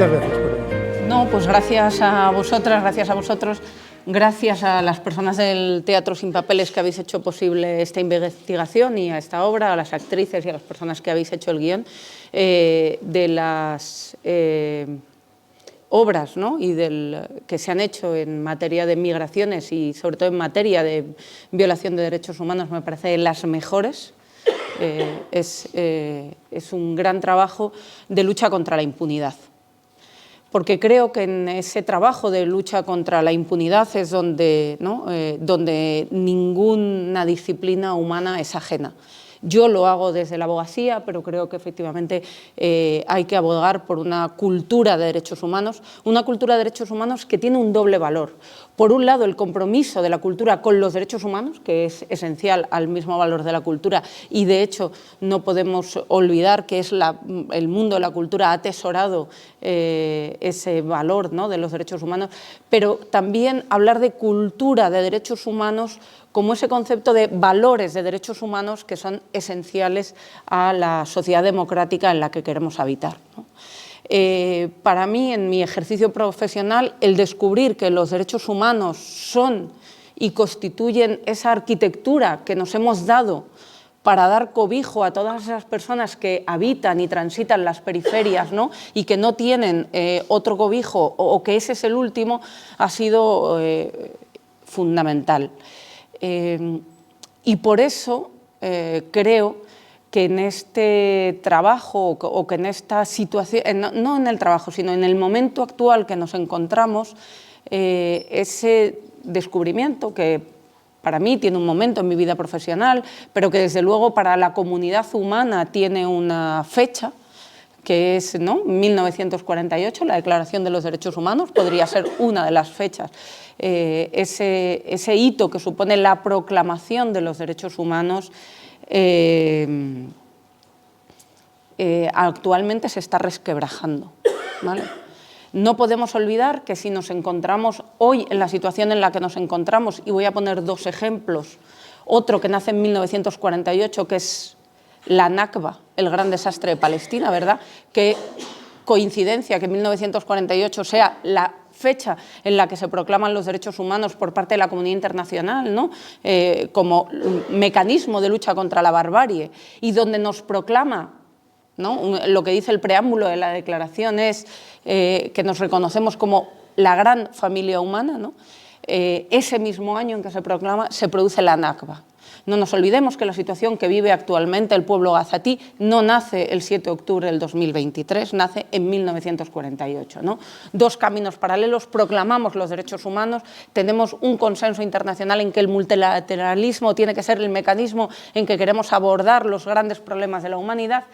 Muchas gracias por venir. No, pues gracias a vosotras, gracias a vosotros, gracias a las personas del Teatro Sin Papeles que habéis hecho posible esta investigación y a esta obra, a las actrices y a las personas que habéis hecho el guión de las obras, ¿no? Y que se han hecho en materia de migraciones y sobre todo en materia de violación de derechos humanos, me parece las mejores. Es un gran trabajo de lucha contra la impunidad, porque creo que en ese trabajo de lucha contra la impunidad es donde, ¿no? Donde ninguna disciplina humana es ajena. Yo lo hago desde la abogacía, pero creo que efectivamente hay que abogar por una cultura de derechos humanos que tiene un doble valor. Por un lado, el compromiso de la cultura con los derechos humanos, que es esencial al mismo valor de la cultura, y de hecho no podemos olvidar que es el mundo de la cultura ha atesorado ese valor, ¿no? De los derechos humanos, pero también hablar de cultura de derechos humanos como ese concepto de valores de derechos humanos que son esenciales a la sociedad democrática en la que queremos habitar, ¿no? Para mí, en mi ejercicio profesional, el descubrir que los derechos humanos son y constituyen esa arquitectura que nos hemos dado para dar cobijo a todas esas personas que habitan y transitan las periferias, ¿no? Y que no tienen otro cobijo o que ese es el último, ha sido fundamental. Y por eso creo que en este trabajo o que en esta situación, no en el trabajo, sino en el momento actual que nos encontramos, ese descubrimiento que para mí tiene un momento en mi vida profesional, pero que desde luego para la comunidad humana tiene una fecha, que es, ¿no? 1948, la Declaración de los Derechos Humanos, podría ser una de las fechas. Ese hito que supone la proclamación de los derechos humanos actualmente se está resquebrajando, ¿vale? No podemos olvidar que si nos encontramos hoy en la situación en la que nos encontramos, y voy a poner dos ejemplos, otro que nace en 1948, que es la Nakba, el gran desastre de Palestina, ¿verdad? Qué coincidencia que 1948 sea la fecha en la que se proclaman los derechos humanos por parte de la comunidad internacional, ¿no? Como mecanismo de lucha contra la barbarie, y donde nos proclama, ¿no? Lo que dice el preámbulo de la declaración es que nos reconocemos como la gran familia humana, ¿no? Ese mismo año en que se proclama se produce la Nakba. No nos olvidemos que la situación que vive actualmente el pueblo gazatí no nace el 7 de octubre del 2023, nace en 1948, ¿no? Dos caminos paralelos, proclamamos los derechos humanos, tenemos un consenso internacional en que el multilateralismo tiene que ser el mecanismo en que queremos abordar los grandes problemas de la humanidad,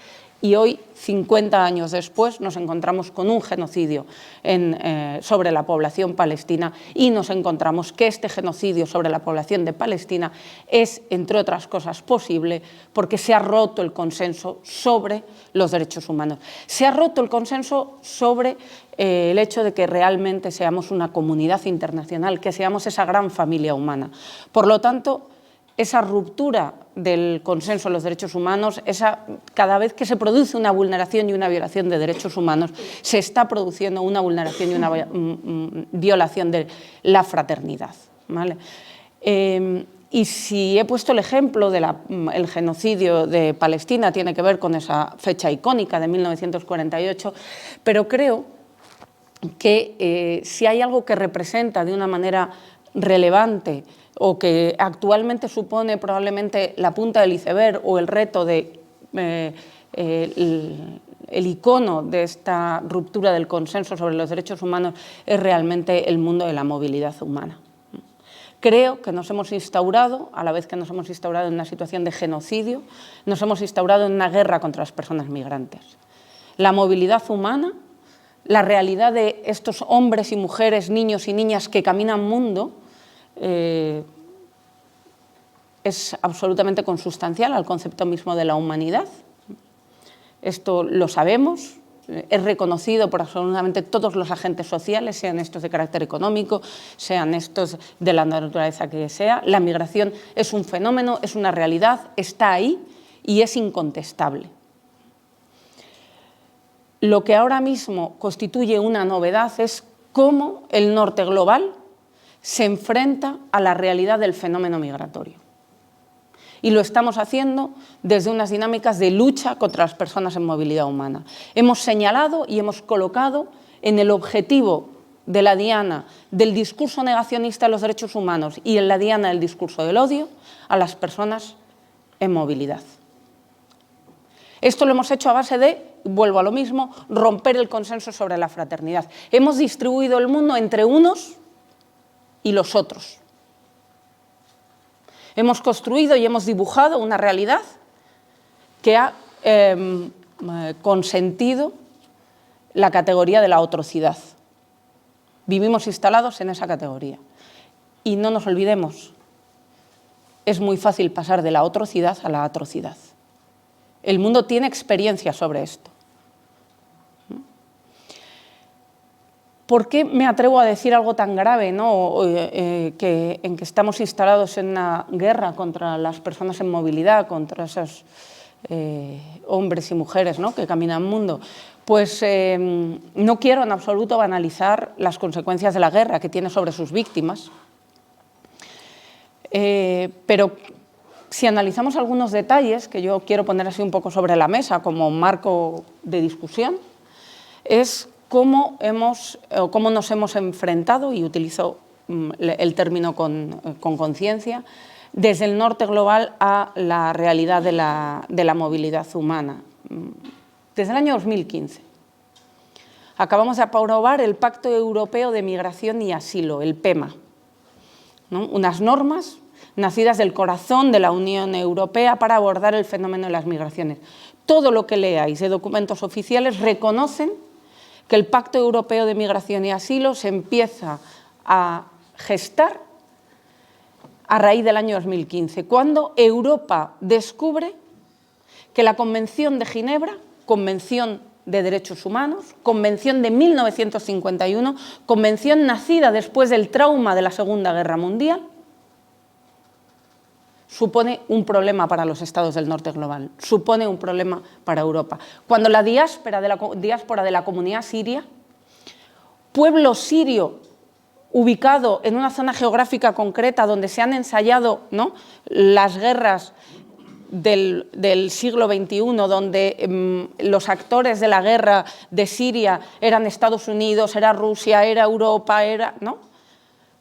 y hoy, 50 años después, nos encontramos con un genocidio sobre la población palestina, y nos encontramos que este genocidio sobre la población de Palestina es, entre otras cosas, posible porque se ha roto el consenso sobre los derechos humanos. Se ha roto el consenso sobre el hecho de que realmente seamos una comunidad internacional, que seamos esa gran familia humana. Por lo tanto, esa ruptura del consenso de los derechos humanos, cada vez que se produce una vulneración y una violación de derechos humanos, se está produciendo una vulneración y una violación de la fraternidad, ¿vale? Y si he puesto el ejemplo del genocidio de Palestina, tiene que ver con esa fecha icónica de 1948, pero creo que si hay algo que representa de una manera relevante o que actualmente supone probablemente la punta del iceberg o el reto de el icono de esta ruptura del consenso sobre los derechos humanos, es realmente el mundo de la movilidad humana. Creo que nos hemos instaurado, a la vez que nos hemos instaurado en una situación de genocidio, nos hemos instaurado en una guerra contra las personas migrantes. La movilidad humana, la realidad de estos hombres y mujeres, niños y niñas que caminan mundo, es absolutamente consustancial al concepto mismo de la humanidad. Esto lo sabemos, es reconocido por absolutamente todos los agentes sociales, sean estos de carácter económico, sean estos de la naturaleza que sea. La migración es un fenómeno, es una realidad, está ahí y es incontestable. lo que ahora mismo constituye una novedad es cómo el norte global se enfrenta a la realidad del fenómeno migratorio. Y lo estamos haciendo desde unas dinámicas de lucha contra las personas en movilidad humana. Hemos señalado y hemos colocado en el objetivo de la diana del discurso negacionista de los derechos humanos y en la diana del discurso del odio a las personas en movilidad. Esto lo hemos hecho a base de, vuelvo a lo mismo, romper el consenso sobre la fraternidad. Hemos distribuido el mundo entre unos y los otros. Hemos construido y hemos dibujado una realidad que ha consentido la categoría de la atrocidad. Vivimos instalados en esa categoría. Y no nos olvidemos, es muy fácil pasar de la atrocidad a la atrocidad. El mundo tiene experiencia sobre esto. ¿Por qué me atrevo a decir algo tan grave, ¿no? en que estamos instalados en una guerra contra las personas en movilidad, contra esos hombres y mujeres, ¿no?, que caminan el mundo? Pues no quiero en absoluto banalizar las consecuencias de la guerra que tiene sobre sus víctimas, pero si analizamos algunos detalles, que yo quiero poner así un poco sobre la mesa como marco de discusión, es cómo nos hemos enfrentado, y utilizo el término con conciencia, desde el norte global a la realidad de la movilidad humana. Desde el año 2015. Acabamos de aprobar el Pacto Europeo de Migración y Asilo, el PEMA, ¿no? Unas normas nacidas del corazón de la Unión Europea para abordar el fenómeno de las migraciones. Todo lo que leáis de documentos oficiales reconocen que el Pacto Europeo de Migración y Asilo se empieza a gestar a raíz del año 2015, cuando Europa descubre que la Convención de Ginebra, Convención de Derechos Humanos, Convención de 1951, convención nacida después del trauma de la Segunda Guerra Mundial, supone un problema para los estados del norte global, supone un problema para Europa. Cuando la diáspora de la comunidad siria, pueblo sirio ubicado en una zona geográfica concreta donde se han ensayado, ¿no?, las guerras del siglo XXI, donde los actores de la guerra de Siria eran Estados Unidos, era Rusia, era Europa, ¿no?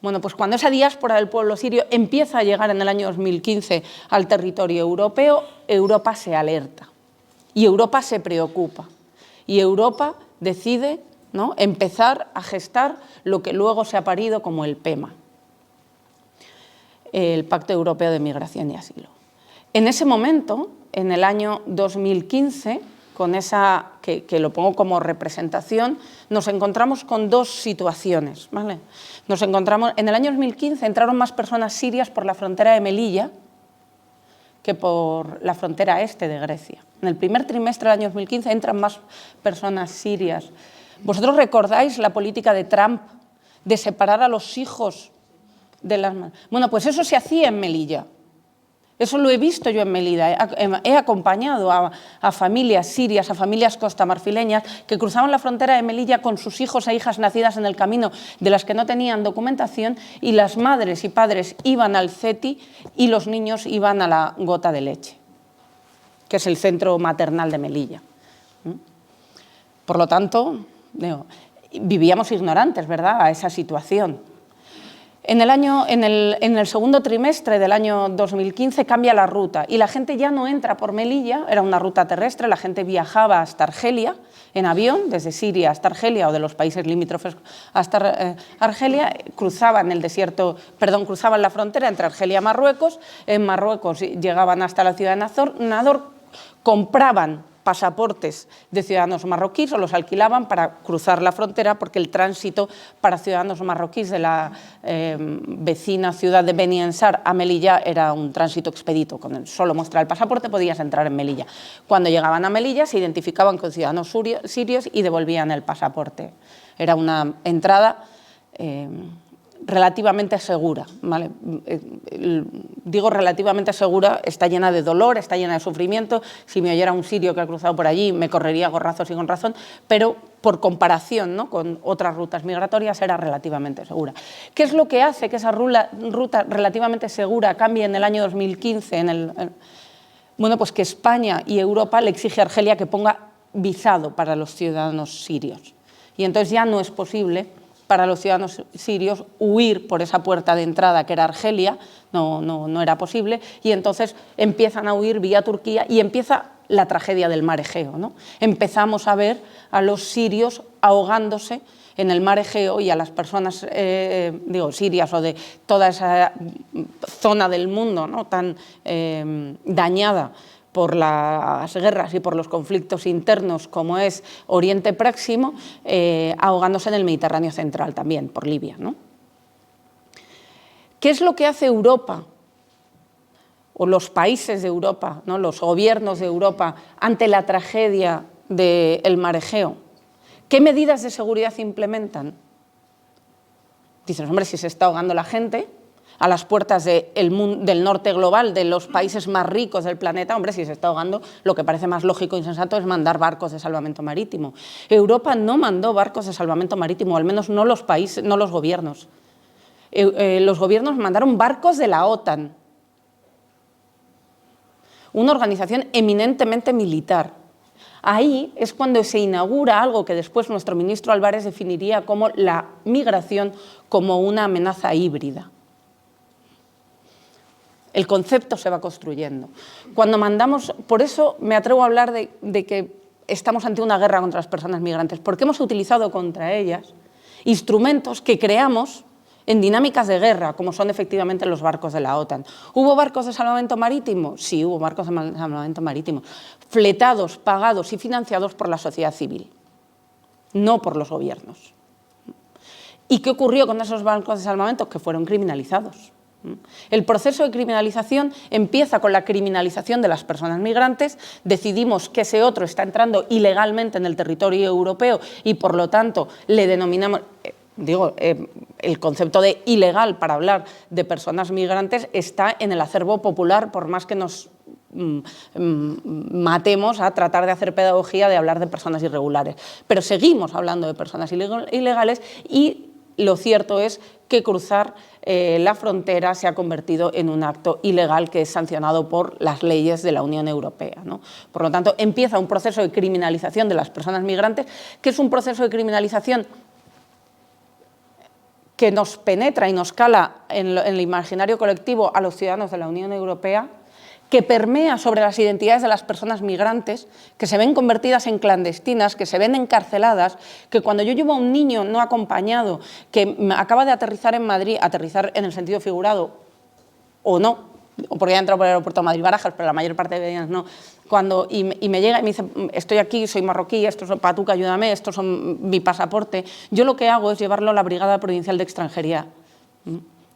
Bueno, pues cuando esa diáspora del pueblo sirio empieza a llegar en el año 2015 al territorio europeo, Europa se alerta y Europa se preocupa y Europa decide, ¿no?, empezar a gestar lo que luego se ha parido como el PEMA, el Pacto Europeo de Migración y Asilo. En ese momento, en el año 2015, con esa, que lo pongo como representación, nos encontramos con dos situaciones, ¿vale? Nos encontramos, en el año 2015 entraron más personas sirias por la frontera de Melilla que por la frontera este de Grecia. En el primer trimestre del año 2015 entran más personas sirias. ¿Vosotros recordáis la política de Trump de separar a los hijos de las madres? Bueno, pues eso se hacía en Melilla. Eso lo he visto yo en Melilla. He acompañado a familias sirias, a familias costamarfileñas que cruzaban la frontera de Melilla con sus hijos e hijas nacidas en el camino, de las que no tenían documentación, y las madres y padres iban al CETI y los niños iban a la Gota de Leche, que es el centro maternal de Melilla. Por lo tanto, vivíamos ignorantes, ¿verdad?, a esa situación. En el segundo trimestre del año 2015 cambia la ruta y la gente ya no entra por Melilla, era una ruta terrestre, la gente viajaba hasta Argelia en avión, desde Siria hasta Argelia o de los países limítrofes hasta Argelia, cruzaban la frontera entre Argelia y Marruecos, en Marruecos llegaban hasta la ciudad de Nador, compraban pasaportes de ciudadanos marroquíes o los alquilaban para cruzar la frontera, porque el tránsito para ciudadanos marroquíes de la vecina ciudad de Beni Ansar a Melilla era un tránsito expedito. Con el solo mostrar el pasaporte podías entrar en Melilla. Cuando llegaban a Melilla se identificaban con ciudadanos sirios y devolvían el pasaporte. Era una entrada relativamente segura, ¿vale? Digo relativamente segura, está llena de dolor, está llena de sufrimiento. Si me oyera un sirio que ha cruzado por allí, me correría a gorrazos y con razón, pero por comparación, ¿no?, con otras rutas migratorias, era relativamente segura. ¿Qué es lo que hace que esa ruta relativamente segura cambie en el año 2015? Bueno, pues que España y Europa le exige a Argelia que ponga visado para los ciudadanos sirios. Y entonces ya no es posible para los ciudadanos sirios huir por esa puerta de entrada que era Argelia, no era posible, y entonces empiezan a huir vía Turquía y empieza la tragedia del mar Egeo, ¿no? Empezamos a ver a los sirios ahogándose en el mar Egeo y a las personas, sirias o de toda esa zona del mundo, ¿no?, tan dañada por las guerras y por los conflictos internos como es Oriente Próximo, ahogándose en el Mediterráneo central también, por Libia, ¿no? ¿Qué es lo que hace Europa o los países de Europa, ¿no?, los gobiernos de Europa ante la tragedia del mar Egeo? ¿Qué medidas de seguridad implementan? Dicen, hombre, si se está ahogando la gente a las puertas del norte global, de los países más ricos del planeta, hombre, si se está ahogando, lo que parece más lógico y sensato es mandar barcos de salvamento marítimo. Europa no mandó barcos de salvamento marítimo, al menos no los países, no los gobiernos. Los gobiernos mandaron barcos de la OTAN, una organización eminentemente militar. Ahí es cuando se inaugura algo que después nuestro ministro Álvarez definiría como la migración como una amenaza híbrida. El concepto se va construyendo. Cuando mandamos, por eso me atrevo a hablar de que estamos ante una guerra contra las personas migrantes, porque hemos utilizado contra ellas instrumentos que creamos en dinámicas de guerra, como son efectivamente los barcos de la OTAN. ¿Hubo barcos de salvamento marítimo? Sí, hubo barcos de salvamento marítimo, fletados, pagados y financiados por la sociedad civil, no por los gobiernos. ¿Y qué ocurrió con esos barcos de salvamento? Que fueron criminalizados. El proceso de criminalización empieza con la criminalización de las personas migrantes. Decidimos que ese otro está entrando ilegalmente en el territorio europeo y por lo tanto le denominamos, el concepto de ilegal para hablar de personas migrantes está en el acervo popular, por más que nos matemos a tratar de hacer pedagogía de hablar de personas irregulares. Pero seguimos hablando de personas ilegales y lo cierto es que cruzar la frontera se ha convertido en un acto ilegal que es sancionado por las leyes de la Unión Europea, ¿no? Por lo tanto, empieza un proceso de criminalización de las personas migrantes, que es un proceso de criminalización que nos penetra y nos cala en el imaginario colectivo a los ciudadanos de la Unión Europea, que permea sobre las identidades de las personas migrantes, que se ven convertidas en clandestinas, que se ven encarceladas, que cuando yo llevo a un niño no acompañado, que acaba de aterrizar en Madrid, aterrizar en el sentido figurado o no, o porque ya ha entrado por el aeropuerto de Madrid-Barajas, pero la mayor parte de ellas no, y me llega y me dice, estoy aquí, soy marroquí, estos son Patuca, ayúdame, estos son mi pasaporte, yo lo que hago es llevarlo a la Brigada Provincial de Extranjería,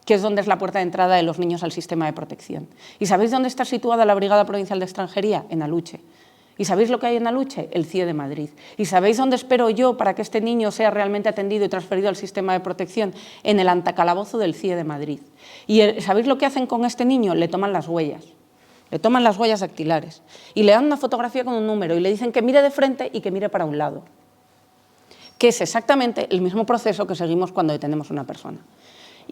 que es donde es la puerta de entrada de los niños al sistema de protección. ¿Y sabéis dónde está situada la Brigada Provincial de Extranjería? En Aluche. ¿Y sabéis lo que hay en Aluche? El CIE de Madrid. ¿Y sabéis dónde espero yo para que este niño sea realmente atendido y transferido al sistema de protección? En el antecalabozo del CIE de Madrid. ¿Y sabéis lo que hacen con este niño? Le toman las huellas. Le toman las huellas dactilares. Y le dan una fotografía con un número y le dicen que mire de frente y que mire para un lado. Que es exactamente el mismo proceso que seguimos cuando detenemos a una persona.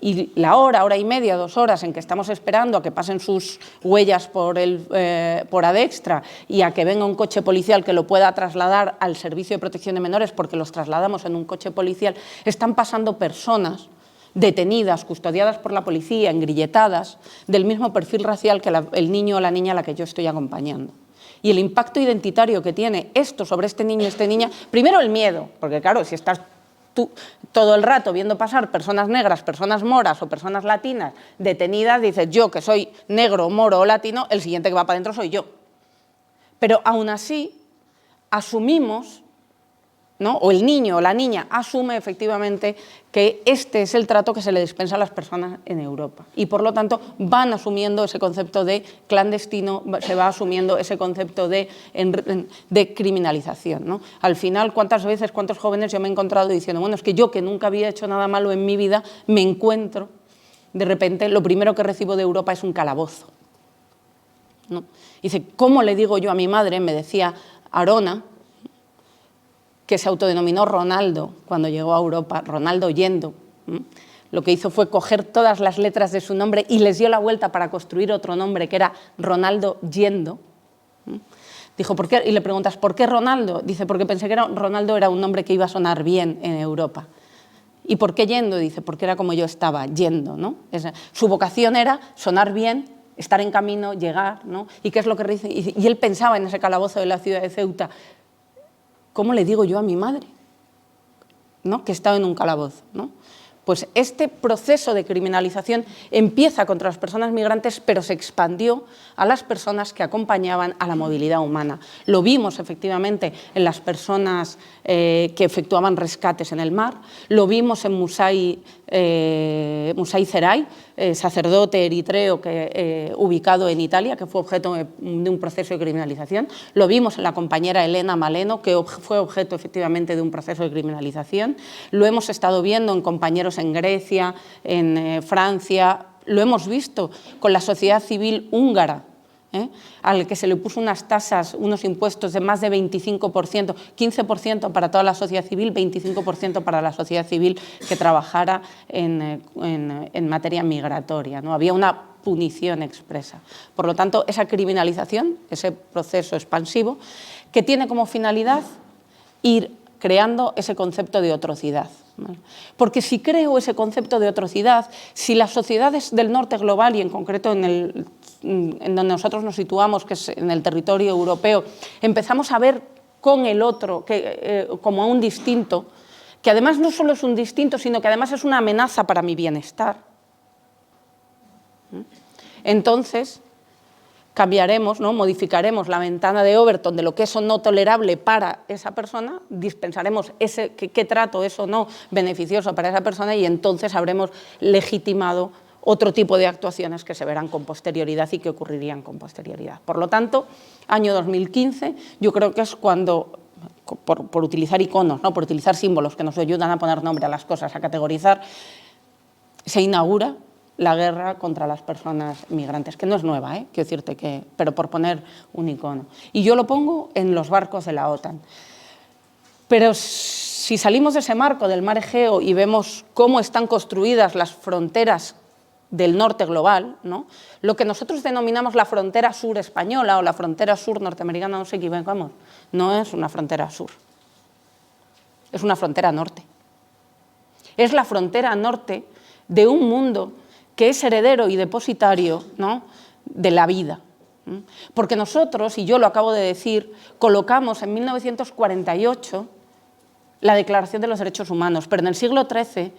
Y la hora y media, 2 horas en que estamos esperando a que pasen sus huellas por Adextra y a que venga un coche policial que lo pueda trasladar al Servicio de Protección de Menores, porque los trasladamos en un coche policial, están pasando personas detenidas, custodiadas por la policía, engrilletadas, del mismo perfil racial que el niño o la niña a la que yo estoy acompañando. Y el impacto identitario que tiene esto sobre este niño y esta niña, primero el miedo, porque claro, si estás tú todo el rato viendo pasar personas negras, personas moras o personas latinas detenidas, dices, yo que soy negro, moro o latino, el siguiente que va para adentro soy yo. Pero aún así asumimos ¿no? O el niño o la niña asume efectivamente que este es el trato que se le dispensa a las personas en Europa y por lo tanto van asumiendo ese concepto de clandestino, se va asumiendo ese concepto de criminalización, ¿no? Al final, ¿cuántas veces, cuántos jóvenes yo me he encontrado diciendo, bueno, es que yo que nunca había hecho nada malo en mi vida, me encuentro, de repente, lo primero que recibo de Europa es un calabozo, ¿no? Dice, ¿cómo le digo yo a mi madre? Me decía Arona, que se autodenominó Ronaldo cuando llegó a Europa, Ronaldo yendo. Lo que hizo fue coger todas las letras de su nombre y les dio la vuelta para construir otro nombre que era Ronaldo yendo. Dijo, ¿por qué? Y le preguntas, ¿por qué Ronaldo? Dice, porque pensé que Ronaldo era un nombre que iba a sonar bien en Europa. ¿Y por qué yendo? Dice, porque era como yo estaba, yendo, ¿no? Su vocación era sonar bien, estar en camino, llegar, ¿no? ¿Y qué es lo que dice? Y él pensaba en ese calabozo de la ciudad de Ceuta. ¿Cómo le digo yo a mi madre, ¿no? Que estaba en un calabozo, ¿no? Pues este proceso de criminalización empieza contra las personas migrantes, pero se expandió a las personas que acompañaban a la movilidad humana. Lo vimos efectivamente en las personas que efectuaban rescates en el mar, lo vimos en Musai Zeray, sacerdote eritreo ubicado en Italia, que fue objeto de un proceso de criminalización. Lo vimos en la compañera Elena Maleno, que fue objeto efectivamente de un proceso de criminalización. Lo hemos estado viendo en compañeros en Grecia, en Francia, lo hemos visto con la sociedad civil húngara, al que se le puso unas tasas, unos impuestos de más de 25%, 15% para toda la sociedad civil, 25% para la sociedad civil que trabajara en materia migratoria, ¿no? Había una punición expresa. Por lo tanto, esa criminalización, ese proceso expansivo, que tiene como finalidad ir creando ese concepto de atrocidad. Porque si creo ese concepto de atrocidad, si las sociedades del norte global y en concreto en donde nosotros nos situamos, que es en el territorio europeo, empezamos a ver con el otro como a un distinto, que además no solo es un distinto, sino que además es una amenaza para mi bienestar, entonces cambiaremos, ¿no? Modificaremos la ventana de Overton de lo que es o no tolerable para esa persona, dispensaremos qué trato es o no beneficioso para esa persona y entonces habremos legitimado otro tipo de actuaciones que se verán con posterioridad y que ocurrirían con posterioridad. Por lo tanto, año 2015, yo creo que es cuando, por utilizar iconos, ¿no? Por utilizar símbolos que nos ayudan a poner nombre a las cosas, a categorizar, se inaugura la guerra contra las personas migrantes, que no es nueva, quiero decirte que, pero por poner un icono. Y yo lo pongo en los barcos de la OTAN. Pero si salimos de ese marco del mar Egeo y vemos cómo están construidas las fronteras del norte global, ¿no? Lo que nosotros denominamos la frontera sur española o la frontera sur norteamericana, no nos equivocamos, no es una frontera sur, es una frontera norte. Es la frontera norte de un mundo que es heredero y depositario, ¿no? De la vida. Porque nosotros, y yo lo acabo de decir, colocamos en 1948 la Declaración de los Derechos Humanos, pero en el siglo XIII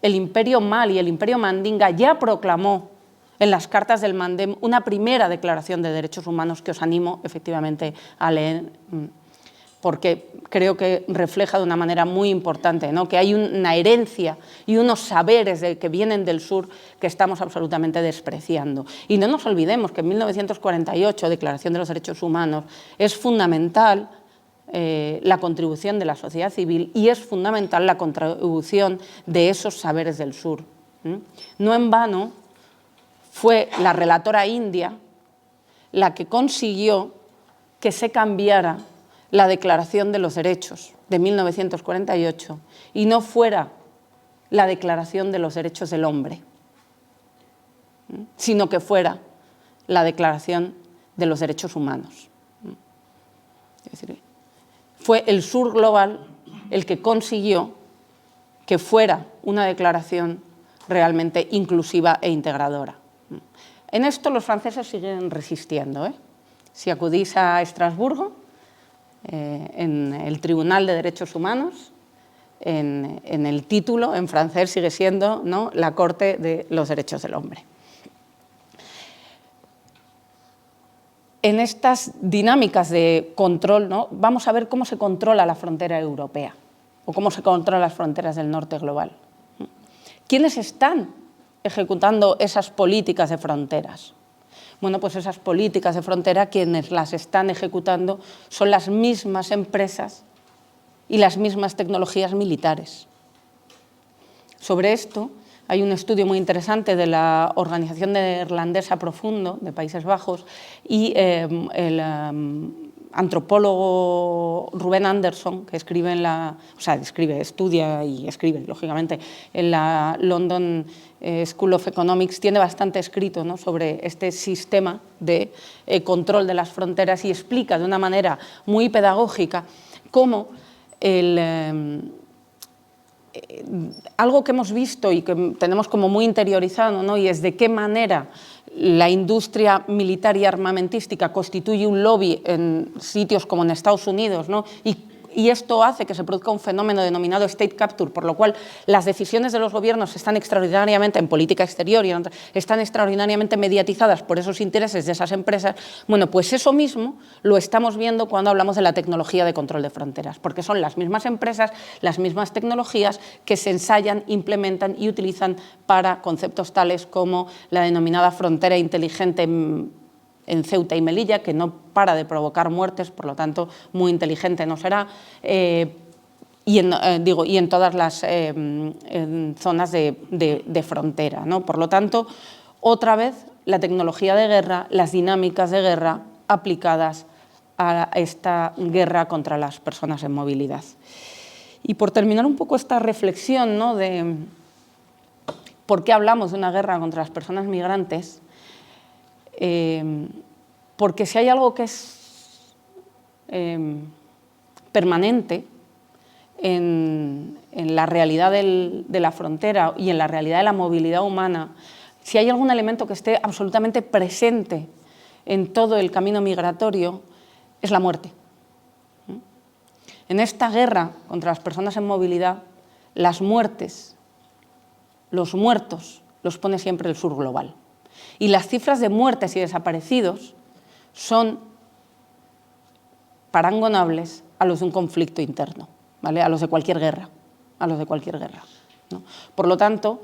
el Imperio Mal y el Imperio Mandinga ya proclamó en las cartas del Mandem una primera Declaración de Derechos Humanos que os animo efectivamente a leer, porque creo que refleja de una manera muy importante, ¿no? Que hay una herencia y unos saberes que vienen del sur que estamos absolutamente despreciando. Y no nos olvidemos que en 1948, Declaración de los Derechos Humanos, es fundamental la contribución de la sociedad civil y es fundamental la contribución de esos saberes del sur. No en vano fue la relatora india la que consiguió que se cambiara la Declaración de los Derechos de 1948 y no fuera la Declaración de los Derechos del Hombre, sino que fuera la Declaración de los Derechos Humanos. Es decir, fue el sur global el que consiguió que fuera una declaración realmente inclusiva e integradora. En esto los franceses siguen resistiendo, Si acudís a Estrasburgo, en el Tribunal de Derechos Humanos, en el título, en francés sigue siendo, ¿no?, la Corte de los Derechos del Hombre. en estas dinámicas de control, ¿no? Vamos a ver cómo se controla la frontera europea o cómo se controlan las fronteras del norte global. ¿Quiénes están ejecutando esas políticas de fronteras? Bueno, pues esas políticas de frontera, quienes las están ejecutando son las mismas empresas y las mismas tecnologías militares. Sobre esto hay un estudio muy interesante de la Organización Neerlandesa Profundo, de Países Bajos, y el antropólogo Ruben Anderson, que escribe estudia y escribe, lógicamente, en la London School of Economics, tiene bastante escrito, ¿no?, sobre este sistema de control de las fronteras y explica de una manera muy pedagógica cómo algo que hemos visto y que tenemos como muy interiorizado, ¿no?, y es de qué manera la industria militar y armamentística constituye un lobby en sitios como en Estados Unidos, ¿no?, y esto hace que se produzca un fenómeno denominado state capture, por lo cual las decisiones de los gobiernos están extraordinariamente, en política exterior, y están extraordinariamente mediatizadas por esos intereses de esas empresas. Bueno, pues eso mismo lo estamos viendo cuando hablamos de la tecnología de control de fronteras, porque son las mismas empresas, las mismas tecnologías que se ensayan, implementan y utilizan para conceptos tales como la denominada frontera inteligente en Ceuta y Melilla, que no para de provocar muertes, por lo tanto, muy inteligente no será, y en todas las zonas de frontera, ¿no? Por lo tanto, otra vez, la tecnología de guerra, las dinámicas de guerra aplicadas a esta guerra contra las personas en movilidad. Y por terminar un poco esta reflexión, ¿no?, de por qué hablamos de una guerra contra las personas migrantes, porque si hay algo que es permanente en la realidad de la frontera y en la realidad de la movilidad humana, si hay algún elemento que esté absolutamente presente en todo el camino migratorio, es la muerte. En esta guerra contra las personas en movilidad, las muertes, los muertos, los pone siempre el sur global. Y las cifras de muertes y desaparecidos son parangonables a los de un conflicto interno, ¿vale?, a los de cualquier guerra, ¿no? Por lo tanto,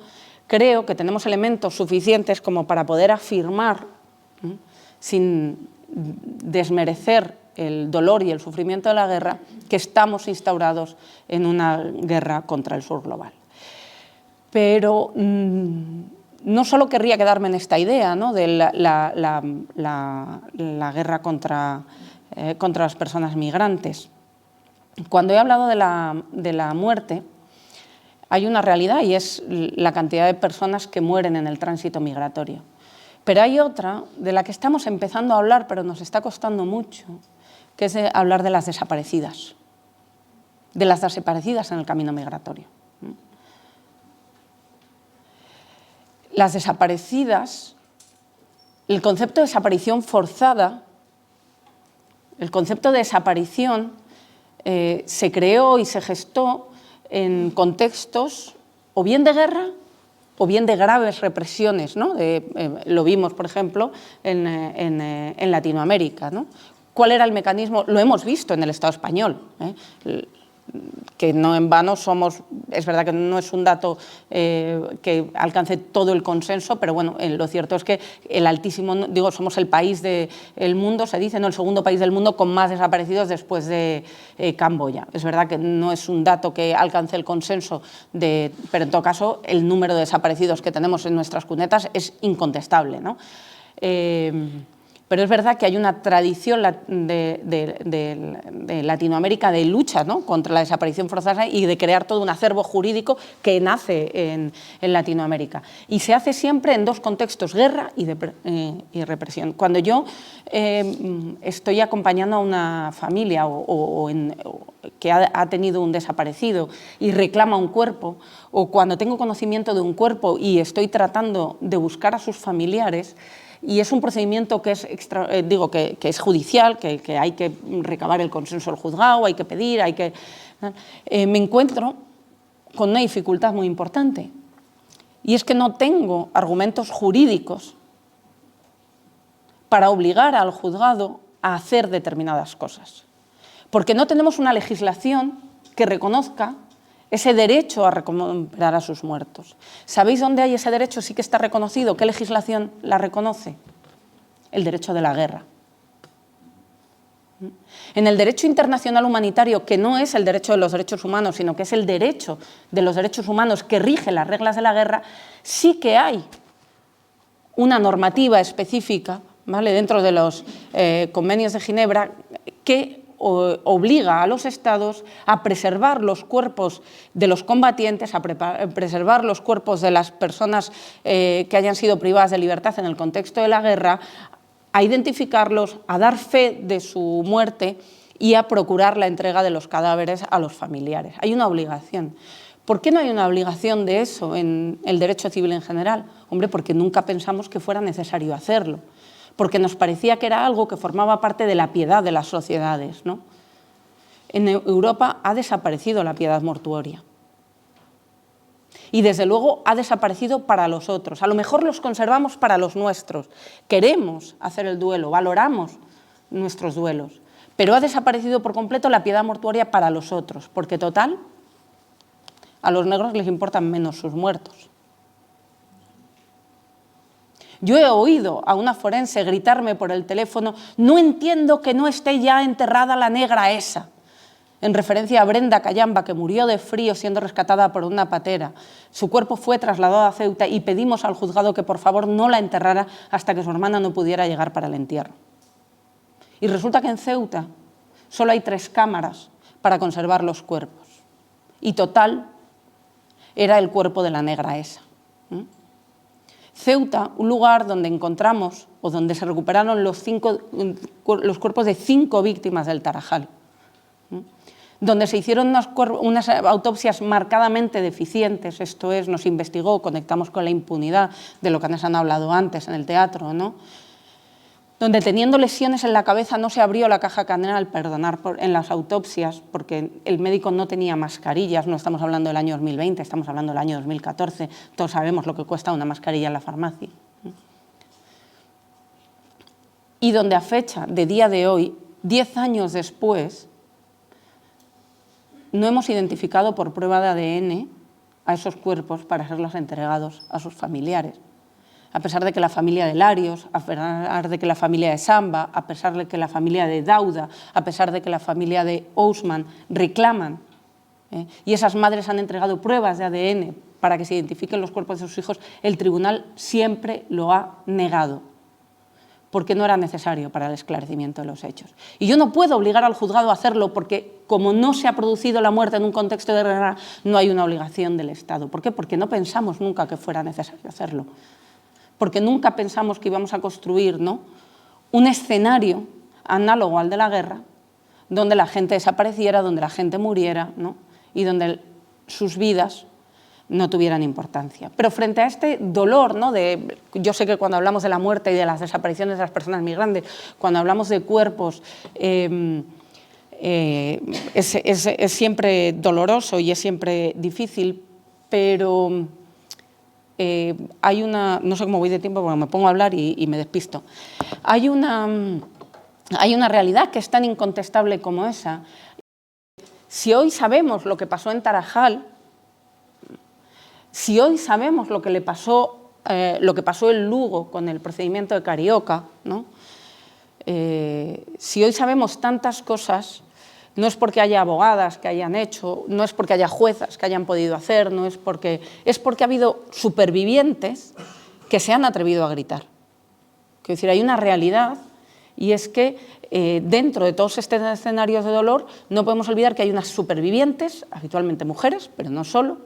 creo que tenemos elementos suficientes como para poder afirmar, ¿no?, sin desmerecer el dolor y el sufrimiento de la guerra, que estamos instaurados en una guerra contra el sur global. Pero no solo querría quedarme en esta idea, ¿no?, de la guerra contra las personas migrantes. Cuando he hablado de la muerte, hay una realidad y es la cantidad de personas que mueren en el tránsito migratorio. Pero hay otra de la que estamos empezando a hablar, pero nos está costando mucho, que es hablar de las desaparecidas en el camino migratorio. Las desaparecidas, el concepto de desaparición forzada, el concepto de desaparición se creó y se gestó en contextos o bien de guerra o bien de graves represiones, ¿no? Lo vimos, por ejemplo, en Latinoamérica, ¿no? ¿Cuál era el mecanismo? Lo hemos visto en el Estado español, que no en vano somos, es verdad que no es un dato que alcance todo el consenso, pero bueno, lo cierto es que el altísimo, somos el país del mundo, se dice, no, el segundo país del mundo con más desaparecidos después de Camboya. Es verdad que no es un dato que alcance el consenso, pero en todo caso el número de desaparecidos que tenemos en nuestras cunetas es incontestable, ¿no? Pero es verdad que hay una tradición de Latinoamérica de lucha, ¿no?, contra la desaparición forzada y de crear todo un acervo jurídico que nace en Latinoamérica. Y se hace siempre en dos contextos, guerra y represión. Cuando yo estoy acompañando a una familia que ha tenido un desaparecido y reclama un cuerpo, o cuando tengo conocimiento de un cuerpo y estoy tratando de buscar a sus familiares, y es un procedimiento que es judicial, que hay que recabar el consenso del juzgado, hay que pedir, me encuentro con una dificultad muy importante, y es que no tengo argumentos jurídicos para obligar al juzgado a hacer determinadas cosas. Porque no tenemos una legislación que reconozca ese derecho a recuperar a sus muertos. ¿Sabéis dónde hay ese derecho? Sí que está reconocido. ¿Qué legislación la reconoce? El derecho de la guerra. En el derecho internacional humanitario, que no es el derecho de los derechos humanos, sino que es el derecho de los derechos humanos que rige las reglas de la guerra, sí que hay una normativa específica, ¿vale?, dentro de los convenios de Ginebra, que obliga a los estados a preservar los cuerpos de los combatientes, a preservar los cuerpos de las personas que hayan sido privadas de libertad en el contexto de la guerra, a identificarlos, a dar fe de su muerte y a procurar la entrega de los cadáveres a los familiares. Hay una obligación. ¿Por qué no hay una obligación de eso en el derecho civil en general? Hombre, porque nunca pensamos que fuera necesario hacerlo, porque nos parecía que era algo que formaba parte de la piedad de las sociedades, ¿no? En Europa ha desaparecido la piedad mortuoria. Y desde luego ha desaparecido para los otros. A lo mejor los conservamos para los nuestros. Queremos hacer el duelo, valoramos nuestros duelos, pero ha desaparecido por completo la piedad mortuoria para los otros, porque total, a los negros les importan menos sus muertos. Yo he oído a una forense gritarme por el teléfono: no entiendo que no esté ya enterrada la negra esa, en referencia a Brenda Cayamba, que murió de frío siendo rescatada por una patera. Su cuerpo fue trasladado a Ceuta y pedimos al juzgado que por favor no la enterrara hasta que su hermana no pudiera llegar para el entierro. Y resulta que en Ceuta solo hay 3 cámaras para conservar los cuerpos. Y total, era el cuerpo de la negra esa. Ceuta, un lugar donde encontramos, o donde se recuperaron los cuerpos de 5 víctimas del Tarajal, donde se hicieron unas autopsias marcadamente deficientes, esto es, nos investigó, conectamos con la impunidad de lo que nos han hablado antes en el teatro, ¿no?, donde teniendo lesiones en la cabeza no se abrió la caja craneal, en las autopsias, porque el médico no tenía mascarillas. No estamos hablando del año 2020, estamos hablando del año 2014, todos sabemos lo que cuesta una mascarilla en la farmacia. Y donde a fecha de día de hoy, 10 años después, no hemos identificado por prueba de ADN a esos cuerpos para serlos entregados a sus familiares. A pesar de que la familia de Larios, a pesar de que la familia de Samba, a pesar de que la familia de Dauda, a pesar de que la familia de Ousman reclaman, y esas madres han entregado pruebas de ADN para que se identifiquen los cuerpos de sus hijos, el tribunal siempre lo ha negado, porque no era necesario para el esclarecimiento de los hechos. Y yo no puedo obligar al juzgado a hacerlo porque, como no se ha producido la muerte en un contexto de guerra, no hay una obligación del Estado. ¿Por qué? Porque no pensamos nunca que fuera necesario hacerlo. Porque nunca pensamos que íbamos a construir, ¿no?, un escenario análogo al de la guerra, donde la gente desapareciera, donde la gente muriera, ¿no?, y donde sus vidas no tuvieran importancia. Pero frente a este dolor, ¿no?, yo sé que cuando hablamos de la muerte y de las desapariciones de las personas migrantes, cuando hablamos de cuerpos, es siempre doloroso y es siempre difícil, pero hay una, no sé cómo voy de tiempo porque me pongo a hablar y me despisto. Hay una realidad que es tan incontestable como esa. Si hoy sabemos lo que pasó en Tarajal, si hoy sabemos lo que pasó en Lugo con el procedimiento de Carioca, ¿no?, si hoy sabemos tantas cosas, no es porque haya abogadas que hayan hecho, no es porque haya juezas que hayan podido hacer, es porque ha habido supervivientes que se han atrevido a gritar. Quiero decir, hay una realidad, y es que dentro de todos estos escenarios de dolor no podemos olvidar que hay unas supervivientes, habitualmente mujeres, pero no solo,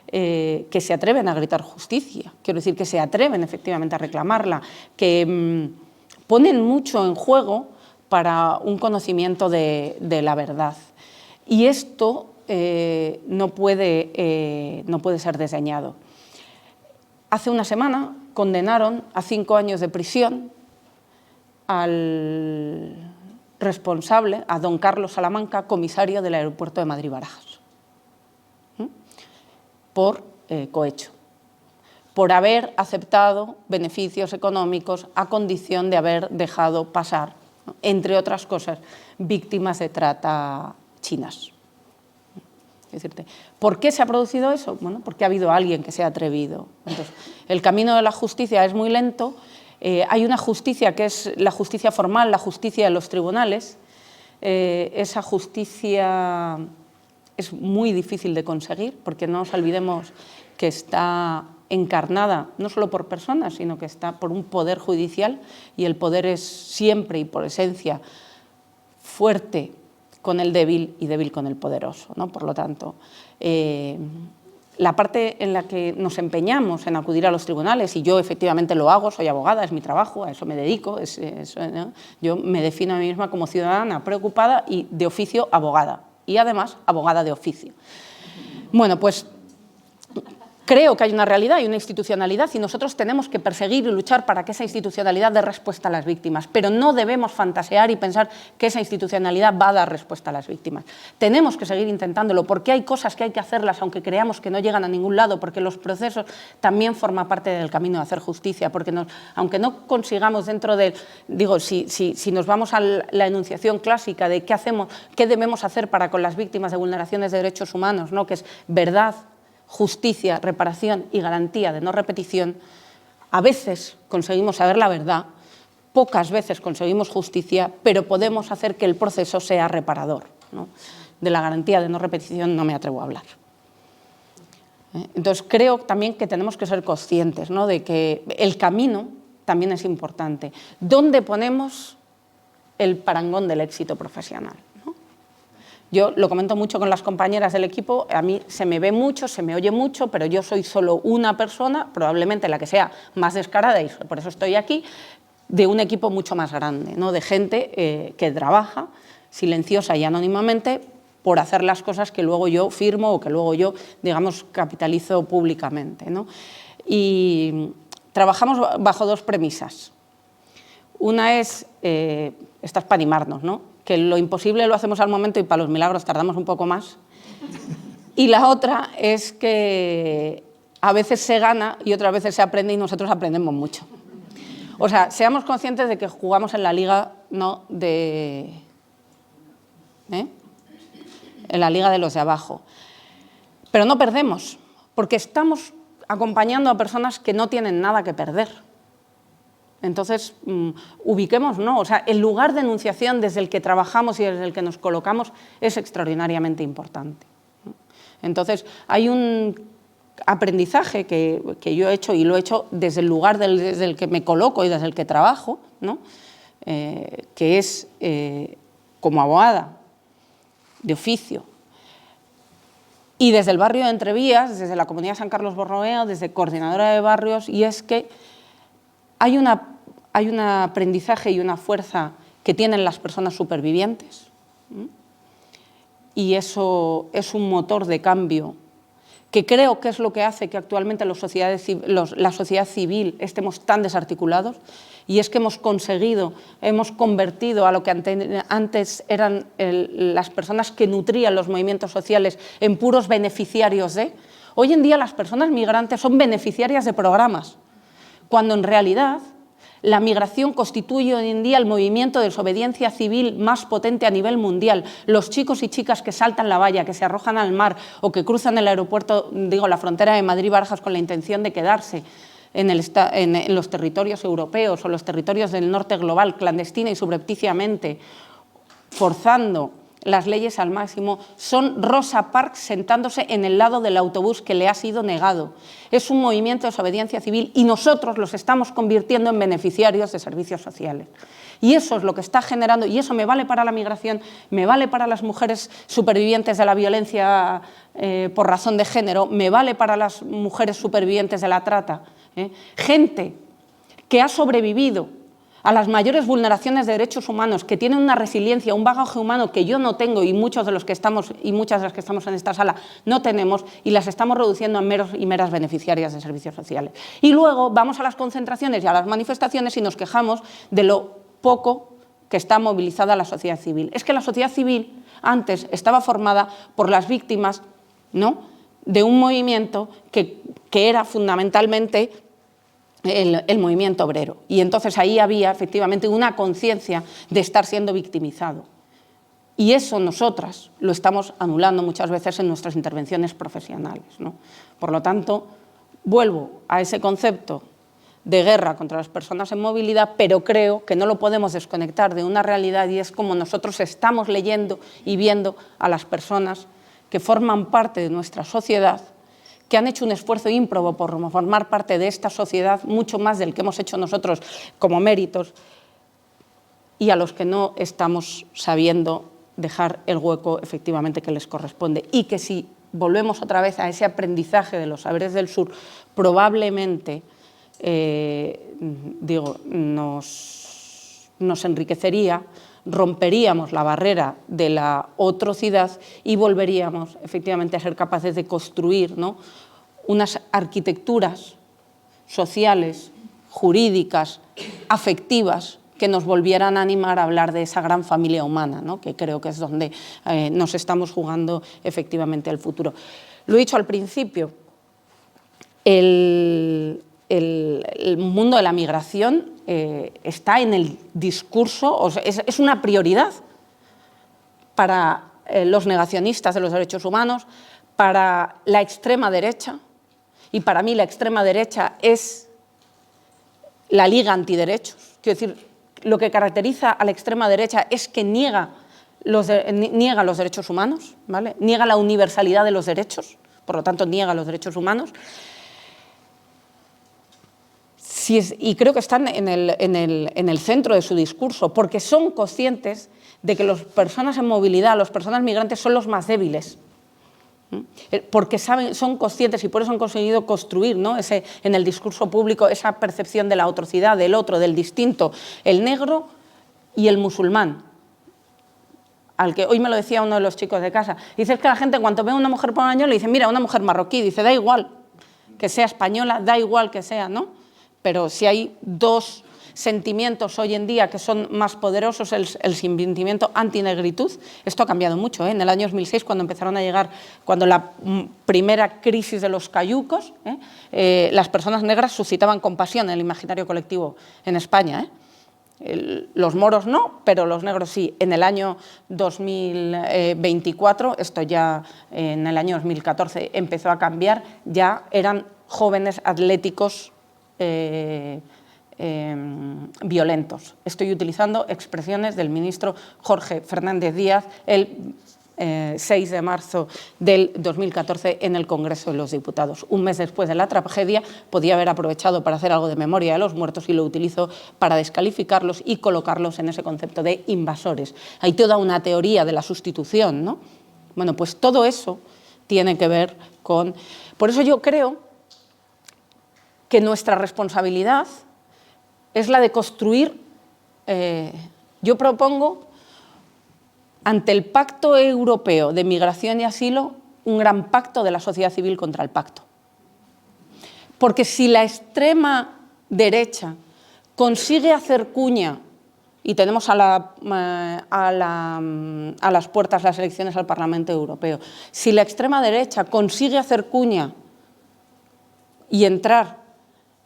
que se atreven a gritar justicia. Quiero decir, que se atreven efectivamente a reclamarla, que ponen mucho en juego para un conocimiento de la verdad. Y esto no puede ser desdeñado. Hace una semana condenaron a 5 años de prisión al responsable, a don Carlos Salamanca, comisario del aeropuerto de Madrid-Barajas, por cohecho. por haber aceptado beneficios económicos a condición de haber dejado pasar, ¿no?, entre otras cosas, víctimas de trata chinas. Es decir, ¿por qué se ha producido eso? Bueno, porque ha habido alguien que se ha atrevido. Entonces, el camino de la justicia es muy lento. Hay una justicia que es la justicia formal, la justicia de los tribunales. Esa justicia es muy difícil de conseguir, porque no nos olvidemos que está encarnada no solo por personas, sino que está por un poder judicial, y el poder es siempre y por esencia fuerte con el débil y débil con el poderoso, ¿no? Por lo tanto, la parte en la que nos empeñamos en acudir a los tribunales, y yo efectivamente lo hago, soy abogada, es mi trabajo, a eso me dedico, ¿no? Yo me defino a mí misma como ciudadana preocupada y de oficio abogada, y además abogada de oficio. Bueno, pues creo que hay una realidad y una institucionalidad, y nosotros tenemos que perseguir y luchar para que esa institucionalidad dé respuesta a las víctimas, pero no debemos fantasear y pensar que esa institucionalidad va a dar respuesta a las víctimas. Tenemos que seguir intentándolo, porque hay cosas que hay que hacerlas aunque creamos que no llegan a ningún lado, porque los procesos también forman parte del camino de hacer justicia, porque aunque no consigamos dentro del... Digo, si nos vamos a la enunciación clásica de qué hacemos, qué debemos hacer para con las víctimas de vulneraciones de derechos humanos, ¿no?, que es verdad, justicia, reparación y garantía de no repetición, a veces conseguimos saber la verdad, pocas veces conseguimos justicia, pero podemos hacer que el proceso sea reparador, ¿no? De la garantía de no repetición no me atrevo a hablar. Entonces creo también que tenemos que ser conscientes, ¿no?, de que el camino también es importante. ¿Dónde ponemos el parangón del éxito profesional? Yo lo comento mucho con las compañeras del equipo, a mí se me ve mucho, se me oye mucho, pero yo soy solo una persona, probablemente la que sea más descarada, y por eso estoy aquí, de un equipo mucho más grande, ¿no?, de gente que trabaja silenciosa y anónimamente por hacer las cosas que luego yo firmo o que luego yo, digamos, capitalizo públicamente, ¿no? Y trabajamos bajo dos premisas. Una es, esta es para animarnos, ¿no?, que lo imposible lo hacemos al momento y para los milagros tardamos un poco más. Y la otra es que a veces se gana y otras veces se aprende, y nosotros aprendemos mucho. O sea, seamos conscientes de que jugamos en la liga, ¿no?, en la liga de los de abajo. Pero no perdemos, porque estamos acompañando a personas que no tienen nada que perder. Entonces, ubiquemos, ¿no? O sea, el lugar de enunciación desde el que trabajamos y desde el que nos colocamos es extraordinariamente importante, ¿no? Entonces, hay un aprendizaje que yo he hecho, y lo he hecho desde el lugar desde el que me coloco y desde el que trabajo, ¿no?, que es como abogada de oficio, y desde el barrio de Entrevías, desde la comunidad San Carlos Borromeo, desde coordinadora de barrios, y es que hay un aprendizaje y una fuerza que tienen las personas supervivientes, ¿sí?, y eso es un motor de cambio que creo que es lo que hace que actualmente la sociedad civil estemos tan desarticulados, y es que hemos convertido a lo que antes eran las personas que nutrían los movimientos sociales en puros beneficiarios de... Hoy en día las personas migrantes son beneficiarias de programas, cuando en realidad la migración constituye hoy en día el movimiento de desobediencia civil más potente a nivel mundial. Los chicos y chicas que saltan la valla, que se arrojan al mar o que cruzan el aeropuerto, la frontera de Madrid-Barajas con la intención de quedarse en los territorios europeos o los territorios del norte global, clandestina y subrepticiamente, forzando las leyes al máximo, son Rosa Parks sentándose en el lado del autobús que le ha sido negado. Es un movimiento de desobediencia civil y nosotros los estamos convirtiendo en beneficiarios de servicios sociales. Y eso es lo que está generando, y eso me vale para la migración, me vale para las mujeres supervivientes de la violencia por razón de género, me vale para las mujeres supervivientes de la trata. Gente que ha sobrevivido a las mayores vulneraciones de derechos humanos, que tienen una resiliencia, un bagaje humano que yo no tengo, y muchos de los que estamos y muchas de las que estamos en esta sala no tenemos, y las estamos reduciendo a meros y meras beneficiarias de servicios sociales. Y luego vamos a las concentraciones y a las manifestaciones y nos quejamos de lo poco que está movilizada la sociedad civil. Es que la sociedad civil antes estaba formada por las víctimas, ¿no?, de un movimiento que que era fundamentalmente el movimiento obrero. Y entonces ahí había efectivamente una conciencia de estar siendo victimizado. Y eso nosotras lo estamos anulando muchas veces en nuestras intervenciones profesionales, ¿no? Por lo tanto, vuelvo a ese concepto de guerra contra las personas en movilidad, pero creo que no lo podemos desconectar de una realidad, y es como nosotros estamos leyendo y viendo a las personas que forman parte de nuestra sociedad, que han hecho un esfuerzo ímprobo por formar parte de esta sociedad, mucho más del que hemos hecho nosotros como méritos, y a los que no estamos sabiendo dejar el hueco efectivamente que les corresponde. Y que si volvemos otra vez a ese aprendizaje de los saberes del sur, probablemente nos enriquecería, romperíamos la barrera de la otrocidad y volveríamos efectivamente a ser capaces de construir, ¿no?, unas arquitecturas sociales, jurídicas, afectivas, que nos volvieran a animar a hablar de esa gran familia humana, ¿no?, que creo que es donde nos estamos jugando efectivamente el futuro. Lo he dicho al principio, el mundo de la migración está en el discurso, o sea, es una prioridad para los negacionistas de los derechos humanos, para la extrema derecha, y para mí la extrema derecha es la Liga Antiderechos. Quiero decir, lo que caracteriza a la extrema derecha es que niega los derechos humanos, ¿vale? Niega la universalidad de los derechos, por lo tanto niega los derechos humanos. Y creo que están en el centro de su discurso, porque son conscientes de que las personas en movilidad, las personas migrantes, son los más débiles. Porque son conscientes, y por eso han conseguido construir, ¿no?, en el discurso público esa percepción de la otrocidad, del otro, del distinto, el negro y el musulmán. Al que hoy me lo decía uno de los chicos de casa. Dice, es que la gente, en cuanto ve a una mujer por un año, le dice, mira, una mujer marroquí. Dice, da igual que sea española, da igual que sea, ¿no? Pero si hay dos sentimientos hoy en día que son más poderosos, el sentimiento antinegritud, esto ha cambiado mucho, ¿eh? En el año 2006, cuando empezaron a llegar, cuando la primera crisis de los cayucos, las personas negras suscitaban compasión en el imaginario colectivo en España, los moros no, pero los negros sí. En el año 2024, esto ya en el año 2014 empezó a cambiar, ya eran jóvenes atléticos violentos. Estoy utilizando expresiones del ministro Jorge Fernández Díaz el 6 de marzo del 2014 en el Congreso de los Diputados. Un mes después de la tragedia, podía haber aprovechado para hacer algo de memoria de los muertos y lo utilizó para descalificarlos y colocarlos en ese concepto de invasores. Hay toda una teoría de la sustitución, ¿no? Bueno, pues todo eso tiene que ver con... Por eso yo creo que nuestra responsabilidad es la de construir, yo propongo, ante el Pacto Europeo de Migración y Asilo, un gran pacto de la sociedad civil contra el pacto. Porque si la extrema derecha consigue hacer cuña, y tenemos a las puertas las elecciones al Parlamento Europeo, si la extrema derecha consigue hacer cuña y entrar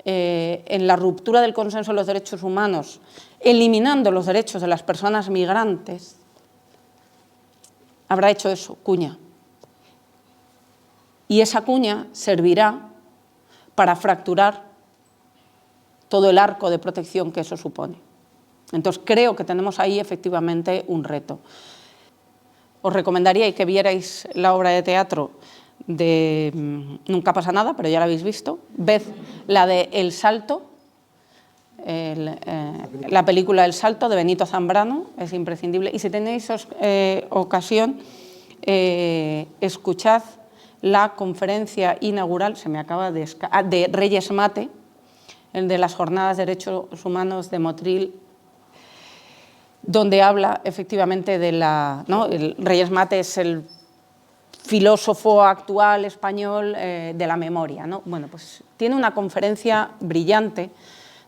en la ruptura del consenso de los derechos humanos, eliminando los derechos de las personas migrantes, habrá hecho eso, cuña. Y esa cuña servirá para fracturar todo el arco de protección que eso supone. Entonces creo que tenemos ahí efectivamente un reto. Os recomendaría que vierais la obra de teatro de Nunca pasa nada, pero ya la habéis visto. Ved la de El Salto, la película El Salto de Benito Zambrano, es imprescindible. Y si tenéis ocasión, escuchad la conferencia inaugural, se me acaba de Reyes Mate, el de las Jornadas de Derechos Humanos de Motril, donde habla efectivamente de la... ¿no? Reyes Mate es el filósofo actual español de la memoria, ¿no? Bueno, pues tiene una conferencia brillante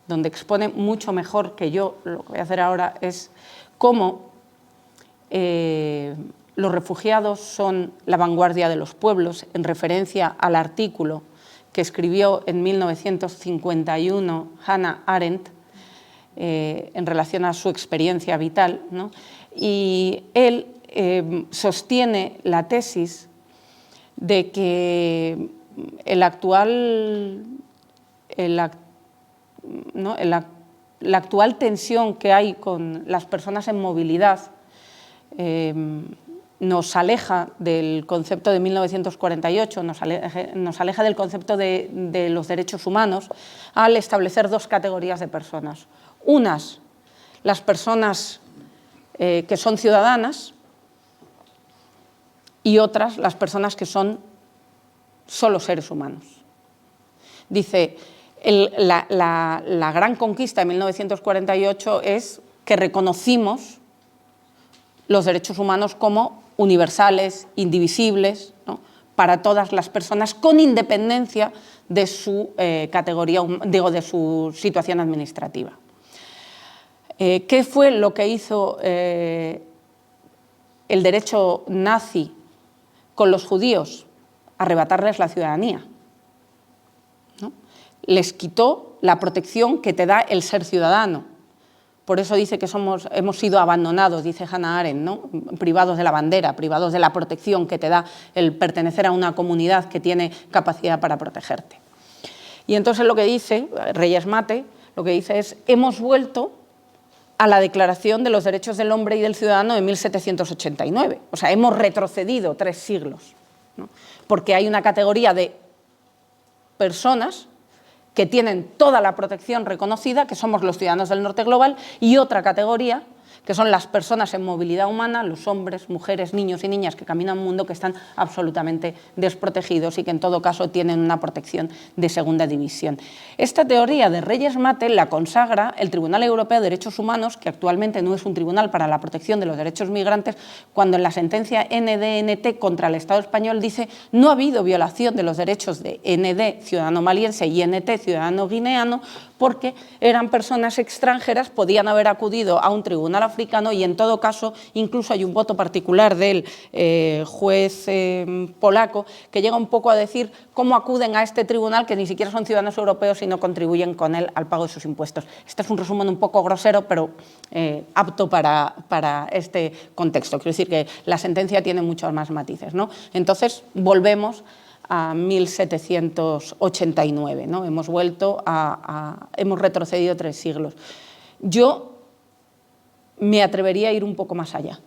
donde expone mucho mejor que yo. Lo que voy a hacer ahora es cómo los refugiados son la vanguardia de los pueblos, en referencia al artículo que escribió en 1951 Hannah Arendt en relación a su experiencia vital, ¿no? Y él sostiene la tesis de que la actual tensión que hay con las personas en movilidad nos aleja del concepto de 1948, nos aleja del concepto de los derechos humanos al establecer dos categorías de personas. Unas, las personas que son ciudadanas, y otras, las personas que son solo seres humanos. Dice, la gran conquista de 1948 es que reconocimos los derechos humanos como universales, indivisibles, ¿no?, para todas las personas, con independencia de su categoría, de su situación administrativa. ¿Qué fue lo que hizo el derecho nazi con los judíos? Arrebatarles la ciudadanía, ¿no? Les quitó la protección que te da el ser ciudadano. Por eso dice que hemos sido abandonados, dice Hannah Arendt, ¿no?, privados de la bandera, privados de la protección que te da el pertenecer a una comunidad que tiene capacidad para protegerte. Y entonces lo que dice Reyes Mate, lo que dice es: hemos vuelto a la Declaración de los Derechos del Hombre y del Ciudadano de 1789. O sea, hemos retrocedido 3 siglos, ¿no?, porque hay una categoría de personas que tienen toda la protección reconocida, que somos los ciudadanos del norte global, y otra categoría, que son las personas en movilidad humana, los hombres, mujeres, niños y niñas que caminan un mundo, que están absolutamente desprotegidos y que en todo caso tienen una protección de segunda división. Esta teoría de Reyes Mate la consagra el Tribunal Europeo de Derechos Humanos, que actualmente no es un tribunal para la protección de los derechos migrantes, cuando en la sentencia NDNT contra el Estado español dice: no ha habido violación de los derechos de ND, ciudadano maliense, y NT, ciudadano guineano, porque eran personas extranjeras, podían haber acudido a un tribunal africano, y en todo caso incluso hay un voto particular del juez polaco que llega un poco a decir cómo acuden a este tribunal, que ni siquiera son ciudadanos europeos y no contribuyen con él al pago de sus impuestos. Este es un resumen un poco grosero, pero apto para este contexto. Quiero decir que la sentencia tiene muchos más matices, ¿no? Entonces volvemos a 1789, ¿no? Hemos retrocedido 3 siglos. Yo me atrevería a ir un poco más allá.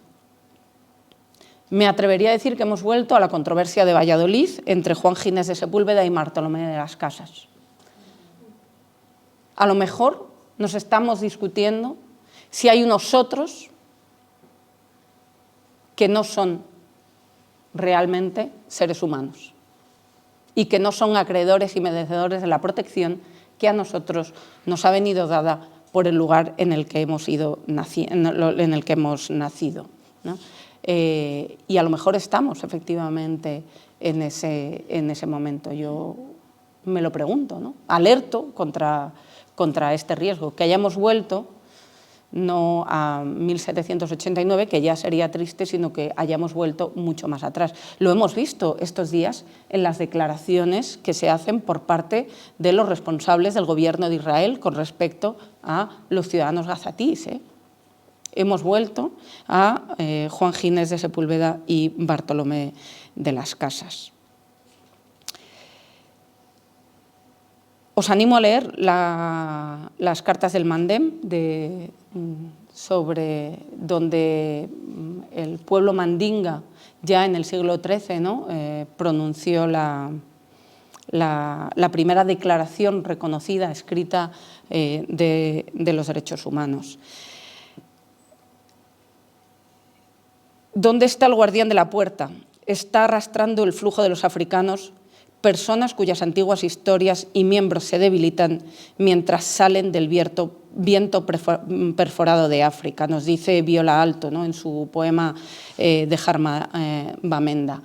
Me atrevería a decir que hemos vuelto a la controversia de Valladolid entre Juan Ginés de Sepúlveda y Bartolomé de las Casas. A lo mejor nos estamos discutiendo si hay unos otros que no son realmente seres humanos y que no son acreedores y merecedores de la protección que a nosotros nos ha venido dada por el lugar en el que hemos nacido, ¿no? Y a lo mejor estamos efectivamente en ese momento. Yo me lo pregunto, ¿no? Alerto contra este riesgo, que hayamos vuelto no a 1789, que ya sería triste, sino que hayamos vuelto mucho más atrás. Lo hemos visto estos días en las declaraciones que se hacen por parte de los responsables del gobierno de Israel con respecto a los ciudadanos gazatíes, ¿eh? Hemos vuelto a Juan Ginés de Sepúlveda y Bartolomé de las Casas. Os animo a leer las cartas del Mandem sobre donde el pueblo mandinga ya en el siglo XIII, ¿no?, pronunció la primera declaración reconocida, escrita, de los derechos humanos. ¿Dónde está el guardián de la puerta? Está arrastrando el flujo de los africanos, personas cuyas antiguas historias y miembros se debilitan mientras salen del viento perforado de África, nos dice Viola Alto, ¿no?, en su poema de Jarma Bamenda.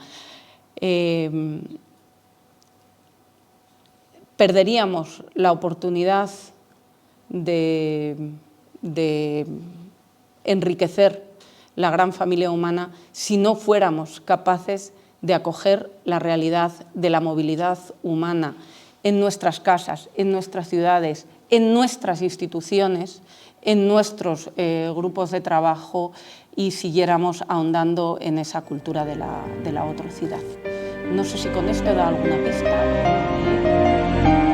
Perderíamos la oportunidad de enriquecer la gran familia humana si no fuéramos capaces de acoger la realidad de la movilidad humana en nuestras casas, en nuestras ciudades, en nuestras instituciones, en nuestros grupos de trabajo y siguiéramos ahondando en esa cultura de la otrocidad. No sé si con esto he dado alguna pista.